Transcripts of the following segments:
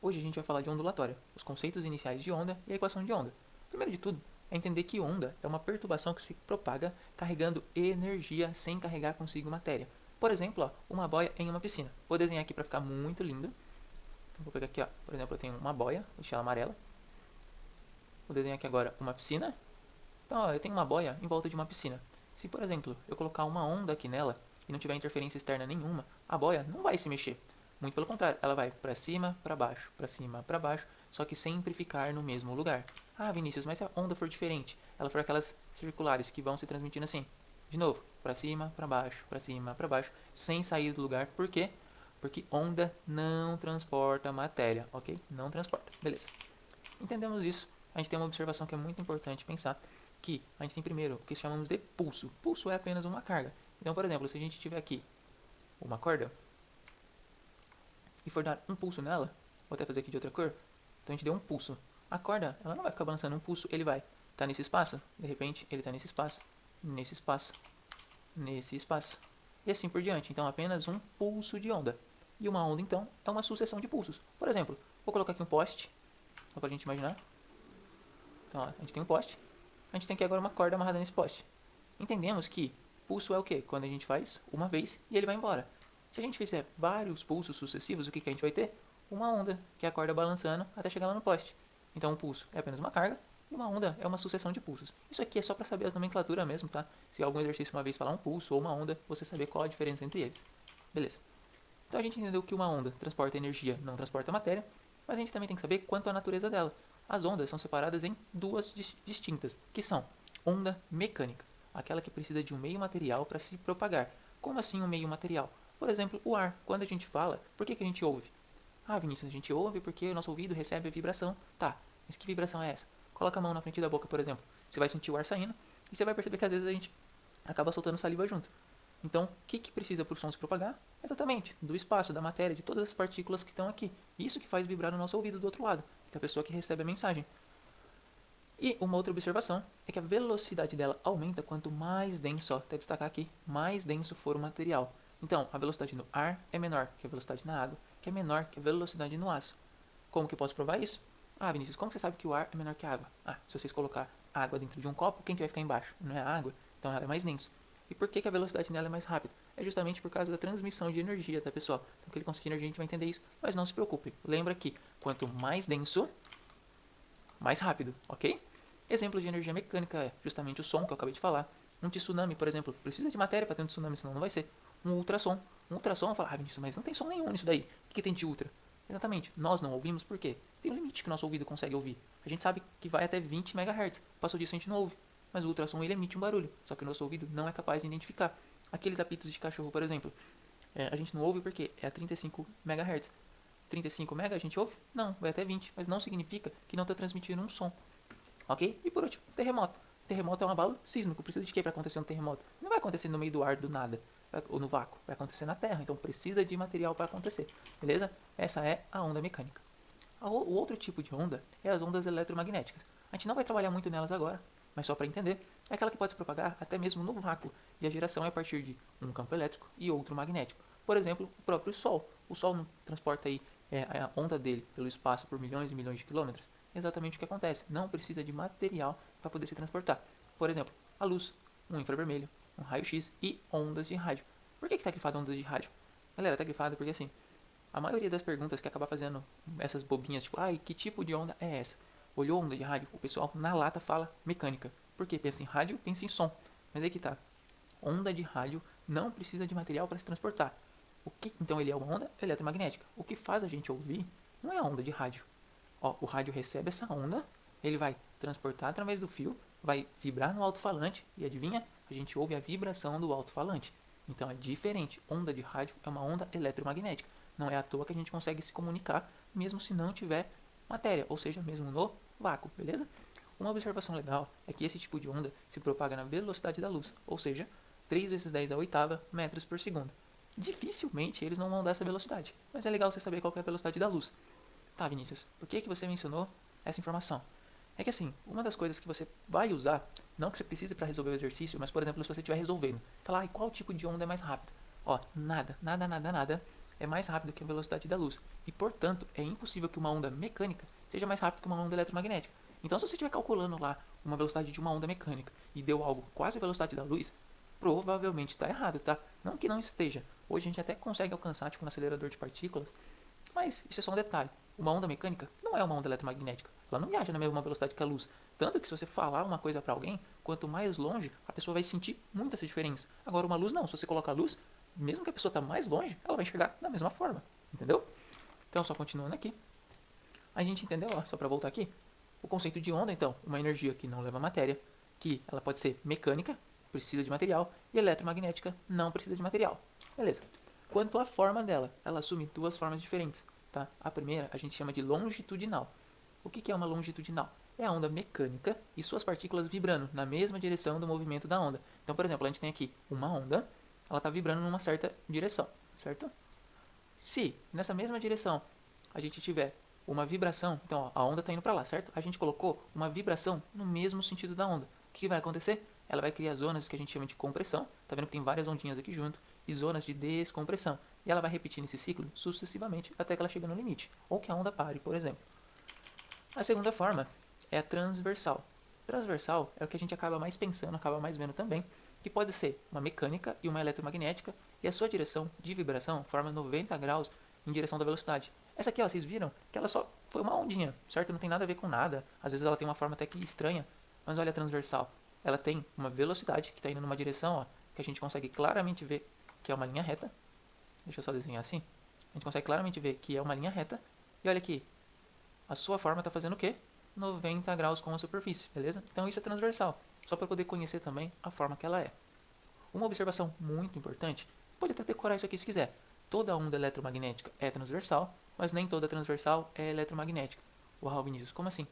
Hoje a gente vai falar de ondulatória, os conceitos iniciais de onda e a equação de onda. Primeiro de tudo, é entender que onda é uma perturbação que se propaga carregando energia sem carregar consigo matéria. Por exemplo, ó, uma boia em uma piscina. Vou desenhar aqui para ficar muito lindo. Vou pegar aqui, ó, por exemplo, eu tenho uma boia, vou deixar ela amarela. Vou desenhar aqui agora uma piscina. Então, ó, eu tenho uma boia em volta de uma piscina. Se, por exemplo, eu colocar uma onda aqui nela e não tiver interferência externa nenhuma, a boia não vai se mexer. Muito pelo contrário, ela vai para cima, para cima, para baixo, só que sempre ficar no mesmo lugar. Ah, Vinícius, mas se a onda for diferente, ela for aquelas circulares que vão se transmitindo assim, de novo, para cima, para baixo, sem sair do lugar. Por quê? Porque onda não transporta matéria, ok? Não transporta. Beleza. Entendemos isso. A gente tem uma observação que é muito importante pensar, que a gente tem primeiro o que chamamos de pulso. Pulso é apenas uma carga. Então, por exemplo, se a gente tiver aqui uma corda e for dar um pulso nela, vou até fazer aqui de outra cor, então a gente deu um pulso. A corda, ela não vai ficar balançando, um pulso ele vai estar nesse espaço, de repente ele está nesse espaço, nesse espaço, nesse espaço, e assim por diante. Então, apenas um pulso de onda. E uma onda, então, é uma sucessão de pulsos. Por exemplo, vou colocar aqui um poste, só para a gente imaginar. Então, ó, a gente tem um poste, a gente tem aqui agora uma corda amarrada nesse poste. Entendemos que pulso é o quê? Quando a gente faz uma vez e ele vai embora. Se a gente fizer vários pulsos sucessivos, o que a gente vai ter? Uma onda, que é a corda balançando até chegar lá no poste. Então um pulso é apenas uma carga e uma onda é uma sucessão de pulsos. Isso aqui é só para saber a nomenclatura mesmo, tá? Se algum exercício uma vez falar um pulso ou uma onda, você saber qual a diferença entre eles. Beleza. Então a gente entendeu que uma onda transporta energia, não transporta matéria, mas a gente também tem que saber quanto à natureza dela. As ondas são separadas em duas distintas, que são onda mecânica, aquela que precisa de um meio material para se propagar. Como assim um meio material? Por exemplo, o ar. Quando a gente fala, por que a gente ouve? Ah, Vinícius, a gente ouve porque o nosso ouvido recebe a vibração. Tá, mas que vibração é essa? Coloca a mão na frente da boca, por exemplo. Você vai sentir o ar saindo e você vai perceber que às vezes a gente acaba soltando saliva junto. Então, o que precisa para o som se propagar? Exatamente, do espaço, da matéria, de todas as partículas que estão aqui. Isso que faz vibrar no nosso ouvido do outro lado, que é a pessoa que recebe a mensagem. E uma outra observação é que a velocidade dela aumenta quanto mais denso, ó, até destacar aqui, mais denso for o material. Então, a velocidade no ar é menor que a velocidade na água, que é menor que a velocidade no aço. Como que eu posso provar isso? Ah, Vinícius, como você sabe que o ar é menor que a água? Ah, se vocês colocar água dentro de um copo, quem que vai ficar embaixo? Não é a água, então ela é mais denso. E por que a velocidade dela é mais rápida? É justamente por causa da transmissão de energia, tá, pessoal? Então, aquele conceito de energia a gente vai entender isso, mas não se preocupe. Lembra que quanto mais denso, mais rápido, ok? Exemplos de energia mecânica é justamente o som que eu acabei de falar. Um tsunami, por exemplo, precisa de matéria para ter um tsunami, senão não vai ser. Um ultrassom. Um ultrassom, eu falo, ah, Vinícius, mas não tem som nenhum nisso daí. O que tem de ultra? Exatamente, nós não ouvimos por quê? Tem um limite que o nosso ouvido consegue ouvir. A gente sabe que vai até 20 MHz. Passou disso a gente não ouve. Mas o ultrassom ele emite um barulho, só que o nosso ouvido não é capaz de identificar. Aqueles apitos de cachorro, por exemplo, a gente não ouve porque é a 35 MHz. 35 MHz a gente ouve? Não, vai até 20, mas não significa que não está transmitindo um som. Ok? E por último, terremoto. Terremoto é um abalo sísmico. Precisa de quê para acontecer um terremoto? Não vai acontecer no meio do ar do nada, ou no vácuo. Vai acontecer na Terra. Então precisa de material para acontecer. Beleza? Essa é a onda mecânica. O outro tipo de onda é as ondas eletromagnéticas. A gente não vai trabalhar muito nelas agora, mas só para entender, é aquela que pode se propagar até mesmo no vácuo. E a geração é a partir de um campo elétrico e outro magnético. Por exemplo, o próprio Sol. O Sol não transporta aí a onda dele pelo espaço por milhões e milhões de quilômetros. Exatamente o que acontece. Não precisa de material para poder se transportar. Por exemplo, a luz, um infravermelho, um raio-x e ondas de rádio. Por que está grifado ondas de rádio? Galera, está grifado porque assim, a maioria das perguntas que acaba fazendo essas bobinhas, tipo, ai, que tipo de onda é essa? Olhou onda de rádio? O pessoal na lata fala mecânica. Por quê? Pensa em rádio, pensa em som. Mas aí que tá. Onda de rádio não precisa de material para se transportar. O que então ele é uma onda eletromagnética? O que faz a gente ouvir não é a onda de rádio. Ó, o rádio recebe essa onda, ele vai transportar através do fio, vai vibrar no alto-falante e adivinha? A gente ouve a vibração do alto-falante. Então é diferente. Onda de rádio é uma onda eletromagnética. Não é à toa que a gente consegue se comunicar mesmo se não tiver matéria, ou seja, mesmo no vácuo, beleza? Uma observação legal é que esse tipo de onda se propaga na velocidade da luz, ou seja, 3 vezes 10 a oitava metros por segundo. Dificilmente eles não vão dar essa velocidade, mas é legal você saber qual é a velocidade da luz. Tá, Vinícius, por que você mencionou essa informação? É que assim, uma das coisas que você vai usar, não que você precise para resolver o exercício, mas por exemplo, se você estiver resolvendo, falar, qual tipo de onda é mais rápido? Ó, nada é mais rápido que a velocidade da luz. E, portanto, é impossível que uma onda mecânica seja mais rápida que uma onda eletromagnética. Então, se você estiver calculando lá uma velocidade de uma onda mecânica e deu algo quase a velocidade da luz, provavelmente está errado, tá? Não que não esteja. Hoje a gente até consegue alcançar, tipo, no acelerador de partículas, mas isso é só um detalhe. Uma onda mecânica não é uma onda eletromagnética. Ela não viaja na mesma velocidade que a luz. Tanto que se você falar uma coisa para alguém, quanto mais longe, a pessoa vai sentir muito essa diferença. Agora, uma luz não. Se você coloca a luz, mesmo que a pessoa está mais longe, ela vai enxergar da mesma forma. Entendeu? Então, só continuando aqui. A gente entendeu, ó, só para voltar aqui, o conceito de onda, então, uma energia que não leva matéria, que ela pode ser mecânica, precisa de material, e eletromagnética, não precisa de material. Beleza. Quanto à forma dela, ela assume duas formas diferentes. Tá? A primeira a gente chama de longitudinal. O que é uma longitudinal? É a onda mecânica e suas partículas vibrando na mesma direção do movimento da onda. Então, por exemplo, a gente tem aqui uma onda, ela está vibrando numa certa direção, certo? Se nessa mesma direção a gente tiver uma vibração, então ó, a onda está indo para lá, certo? A gente colocou uma vibração no mesmo sentido da onda. O que vai acontecer? Ela vai criar zonas que a gente chama de compressão. Tá vendo que tem várias ondinhas aqui junto? E zonas de descompressão. E ela vai repetindo esse ciclo sucessivamente até que ela chegue no limite. Ou que a onda pare, por exemplo. A segunda forma é a transversal. Transversal é o que a gente acaba mais pensando, acaba mais vendo também, que pode ser uma mecânica e uma eletromagnética, e a sua direção de vibração forma 90 graus em direção da velocidade. Essa aqui, ó, vocês viram que ela só foi uma ondinha, certo? Não tem nada a ver com nada. Às vezes ela tem uma forma até que estranha, mas olha a transversal. Ela tem uma velocidade que está indo numa direção, ó, que a gente consegue claramente ver que é uma linha reta. Deixa eu só desenhar assim. A gente consegue claramente ver que é uma linha reta. E olha aqui, a sua forma está fazendo o quê? 90 graus com a superfície, beleza? Então isso é transversal, só para poder conhecer também a forma que ela é. Uma observação muito importante, pode até decorar isso aqui se quiser. Toda onda eletromagnética é transversal, mas nem toda transversal é eletromagnética. Uau, Vinícius, como assim?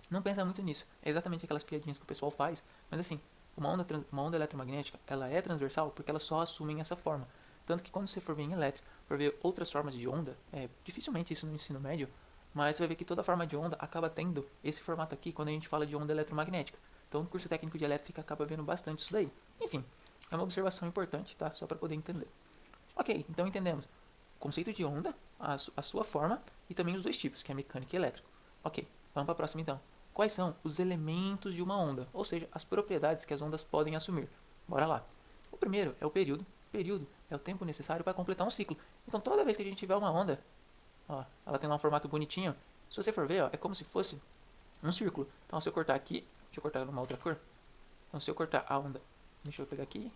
Não pensa muito nisso. É exatamente aquelas piadinhas que o pessoal faz, mas assim, uma onda eletromagnética, ela é transversal porque elas só assumem essa forma. Tanto que quando você for ver em elétrica, for ver outras formas de onda, dificilmente isso no ensino médio, mas você vai ver que toda forma de onda acaba tendo esse formato aqui quando a gente fala de onda eletromagnética. Então o curso técnico de elétrica acaba vendo bastante isso daí. Enfim, é uma observação importante, tá? Só para poder entender. Ok, então entendemos o conceito de onda, a sua forma e também os dois tipos, que é mecânica e elétrico. Ok, vamos para a próxima então. Quais são os elementos de uma onda, ou seja, as propriedades que as ondas podem assumir? Bora lá. O primeiro é o período. O período é o tempo necessário para completar um ciclo. Então toda vez que a gente tiver uma onda, ó, ela tem lá um formato bonitinho, se você for ver, ó, é como se fosse um círculo. Então se eu cortar aqui, deixa eu cortar numa outra cor. Então se eu cortar a onda, deixa eu pegar aqui,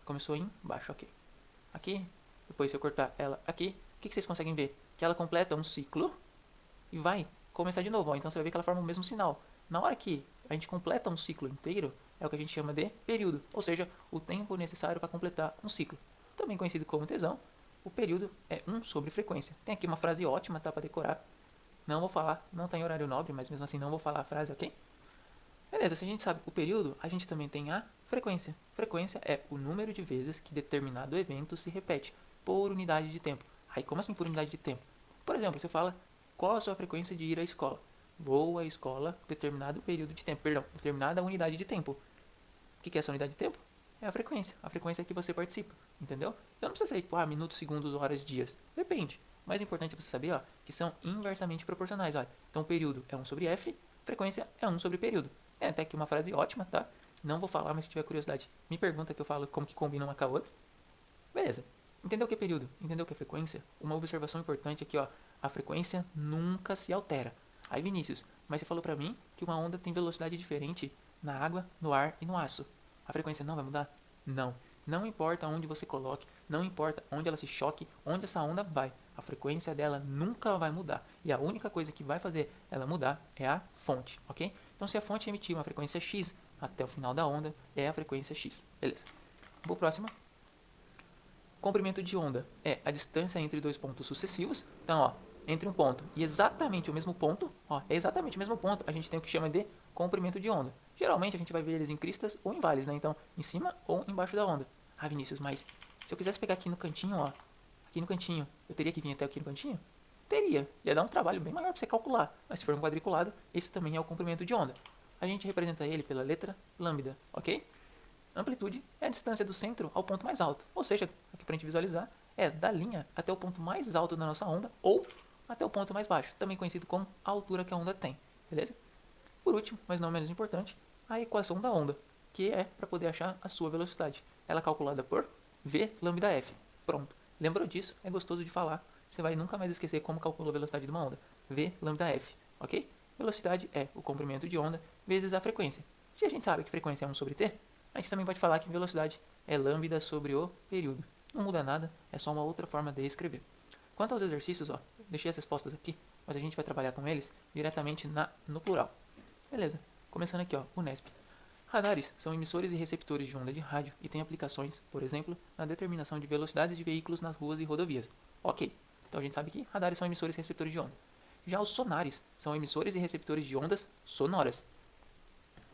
começou embaixo, ok. Aqui, depois se eu cortar ela aqui, o que vocês conseguem ver? Que ela completa um ciclo e vai começar de novo, ó. Então você vai ver que ela forma o mesmo sinal. Na hora que a gente completa um ciclo inteiro, é o que a gente chama de período, ou seja, o tempo necessário para completar um ciclo. Também conhecido como tesão, o período é 1 sobre frequência. Tem aqui uma frase ótima, tá, para decorar. Não vou falar, não está em horário nobre, mas mesmo assim não vou falar a frase, ok? Beleza, se a gente sabe o período, a gente também tem a frequência. Frequência é o número de vezes que determinado evento se repete por unidade de tempo. Aí, como assim por unidade de tempo? Por exemplo, você fala, qual a sua frequência de ir à escola? Vou à escola determinado período de tempo, perdão, determinada unidade de tempo. O que é essa unidade de tempo? É a frequência que você participa, entendeu? Então não precisa ser tipo, minutos, segundos, horas, dias. Depende. O mais importante é você saber, ó, que são inversamente proporcionais, ó. Então período é 1 sobre f, frequência é 1 sobre período. É até aqui uma frase ótima, tá? Não vou falar, mas se tiver curiosidade, me pergunta que eu falo como que combina uma com a outra. Beleza. Entendeu o que é período? Entendeu o que é frequência? Uma observação importante aqui, ó. A frequência nunca se altera. Aí, Vinícius, mas você falou pra mim que uma onda tem velocidade diferente na água, no ar e no aço. A frequência não vai mudar? Não. Não importa onde você coloque, não importa onde ela se choque, onde essa onda vai. A frequência dela nunca vai mudar. E a única coisa que vai fazer ela mudar é a fonte, ok? Então, se a fonte emitir uma frequência x até o final da onda, é a frequência x. Beleza. Vou próxima. Comprimento de onda é a distância entre dois pontos sucessivos. Então, ó, entre um ponto e exatamente o mesmo ponto, ó, é exatamente o mesmo ponto, a gente tem o que chama de comprimento de onda. Geralmente a gente vai ver eles em cristas ou em vales, né? Então, em cima ou embaixo da onda. Ah, Vinícius, mas se eu quisesse pegar aqui no cantinho, ó, aqui no cantinho, eu teria que vir até aqui no cantinho? Teria. Ia dar um trabalho bem maior para você calcular. Mas se for um quadriculado, esse também é o comprimento de onda. A gente representa ele pela letra lambda, ok? Amplitude é a distância do centro ao ponto mais alto. Ou seja, aqui para a gente visualizar, é da linha até o ponto mais alto da nossa onda ou até o ponto mais baixo, também conhecido como a altura que a onda tem, beleza? Por último, mas não menos importante, a equação da onda, que é para poder achar a sua velocidade. Ela é calculada por V lambda f. Pronto. Lembrou disso? É gostoso de falar. Você vai nunca mais esquecer como calcula a velocidade de uma onda. V lambda f, ok? Velocidade é o comprimento de onda vezes a frequência. Se a gente sabe que frequência é 1 sobre t, a gente também pode falar que velocidade é lambda sobre o período. Não muda nada, é só uma outra forma de escrever. Quanto aos exercícios, deixei as respostas aqui, mas a gente vai trabalhar com eles diretamente no plural. Beleza, começando aqui, o Nesp. Radares são emissores e receptores de onda de rádio e têm aplicações, por exemplo, na determinação de velocidades de veículos nas ruas e rodovias. Ok, então a gente sabe que radares são emissores e receptores de onda. Já os sonares são emissores e receptores de ondas sonoras.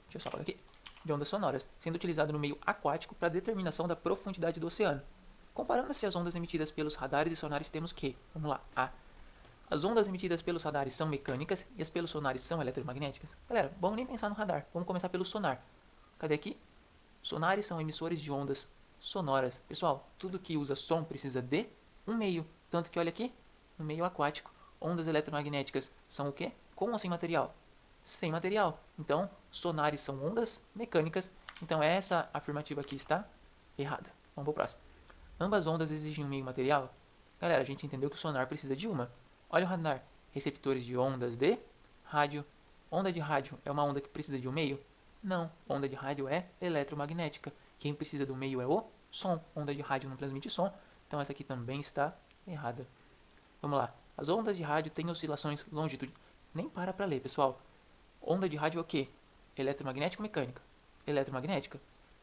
Deixa eu só falar aqui. De ondas sonoras, sendo utilizado no meio aquático para determinação da profundidade do oceano. Comparando-se as ondas emitidas pelos radares e sonares, temos que, vamos lá, as ondas emitidas pelos radares são mecânicas e as pelos sonares são eletromagnéticas. Galera, vamos nem pensar no radar, vamos começar pelo sonar. Cadê aqui? Sonares são emissores de ondas sonoras. Pessoal, tudo que usa som precisa de um meio. Tanto que olha aqui, no meio aquático, ondas eletromagnéticas são o quê? Com ou sem material? Sem material. Então, sonares são ondas mecânicas. Então, essa afirmativa aqui está errada. Vamos para o próximo. Ambas ondas exigem um meio material? Galera, a gente entendeu que o sonar precisa de uma. Olha o radar. Receptores de ondas de rádio. Onda de rádio é uma onda que precisa de um meio? Não. Onda de rádio é eletromagnética. Quem precisa do meio é o som. Onda de rádio não transmite som. Então essa aqui também está errada. Vamos lá. As ondas de rádio têm oscilações longitudinais. Nem para ler, pessoal. Onda de rádio é o quê? Eletromagnética ou mecânica? Eletromagnética.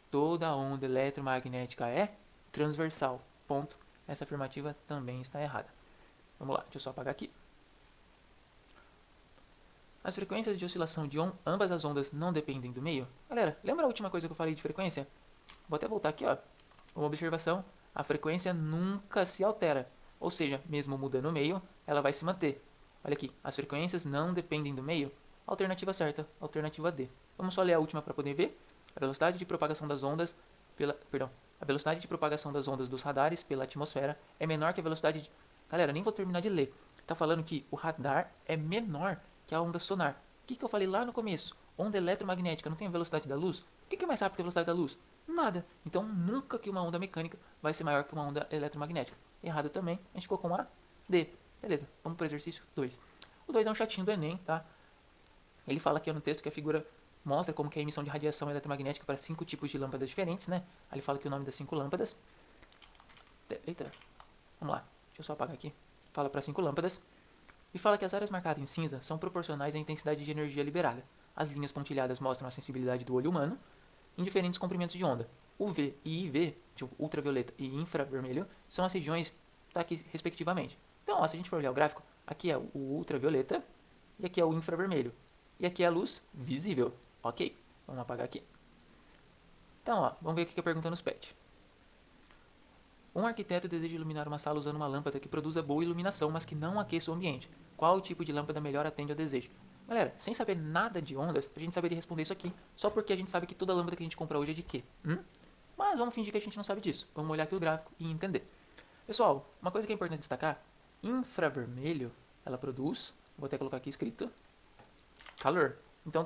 Toda onda eletromagnética é transversal. Ponto. Essa afirmativa também está errada. Vamos lá, deixa eu só apagar aqui. As frequências de oscilação de ambas as ondas não dependem do meio? Galera, lembra a última coisa que eu falei de frequência? Vou até voltar aqui, Uma observação. A frequência nunca se altera. Ou seja, mesmo mudando o meio, ela vai se manter. Olha aqui, as frequências não dependem do meio. Alternativa certa, alternativa D. Vamos só ler a última para poder ver. A velocidade de propagação das ondas a velocidade de propagação das ondas dos radares pela atmosfera é menor que a velocidade de... Galera, nem vou terminar de ler. Tá falando que o radar é menor que a onda sonar. O que eu falei lá no começo? Onda eletromagnética não tem a velocidade da luz? O que é mais rápido que a velocidade da luz? Nada. Então, nunca que uma onda mecânica vai ser maior que uma onda eletromagnética. Errado também. A gente ficou com a D. Beleza, vamos para o exercício 2. O 2 é um chatinho do Enem, tá? Ele fala aqui no texto que a figura mostra como que é a emissão de radiação eletromagnética para 5 tipos de lâmpadas diferentes, né? Aí ele fala que o nome das 5 lâmpadas... Eita, vamos lá, deixa eu só apagar aqui. Fala para 5 lâmpadas. E fala que as áreas marcadas em cinza são proporcionais à intensidade de energia liberada. As linhas pontilhadas mostram a sensibilidade do olho humano em diferentes comprimentos de onda. UV e IV, tipo ultravioleta e infravermelho, são as regiões tá aqui respectivamente. Então, se a gente for olhar o gráfico, aqui é o ultravioleta e aqui é o infravermelho. E aqui é a luz visível. Ok, vamos apagar aqui. Então, vamos ver o que a pergunta nos pede. Um arquiteto deseja iluminar uma sala usando uma lâmpada que produza boa iluminação, mas que não aqueça o ambiente. Qual tipo de lâmpada melhor atende ao desejo? Galera, sem saber nada de ondas, a gente saberia responder isso aqui, só porque a gente sabe que toda lâmpada que a gente compra hoje é de quê? Mas vamos fingir que a gente não sabe disso. Vamos olhar aqui o gráfico e entender. Pessoal, uma coisa que é importante destacar, infravermelho, ela produz, vou até colocar aqui escrito, calor. Então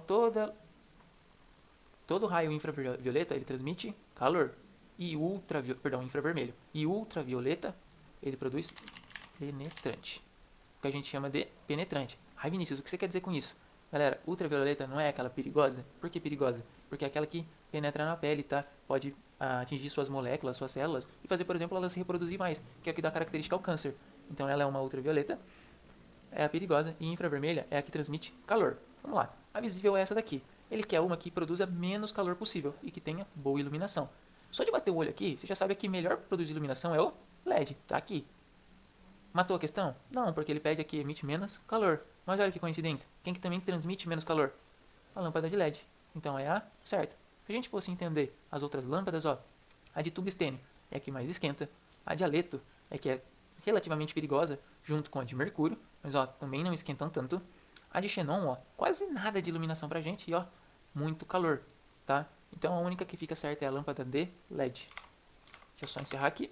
todo raio infravioleta ele transmite calor. E infravermelho. E ultravioleta ele produz penetrante. O que a gente chama de penetrante. Ai, Vinícius, o que você quer dizer com isso? Galera, ultravioleta não é aquela perigosa? Por que perigosa? Porque é aquela que penetra na pele, tá? Pode atingir suas moléculas, suas células e fazer, por exemplo, elas se reproduzir mais, que é o que dá característica ao câncer. Então ela é uma ultravioleta, é a perigosa, e infravermelha é a que transmite calor. Vamos lá, a visível é essa daqui. Ele quer uma que produza menos calor possível e que tenha boa iluminação. Só de bater o olho aqui, você já sabe que melhor produzir iluminação é o LED, tá aqui. Matou a questão? Não, porque ele pede aqui emite menos calor. Mas olha que coincidência, quem que também transmite menos calor? A lâmpada de LED. Então é a certa. Se a gente fosse entender as outras lâmpadas, a de tungstênio é a que mais esquenta, a de haleto é que é relativamente perigosa, junto com a de mercúrio, mas também não esquentam tanto. A de xenon, quase nada de iluminação pra gente e muito calor, tá? Então a única que fica certa é a lâmpada de LED. Deixa eu só encerrar aqui.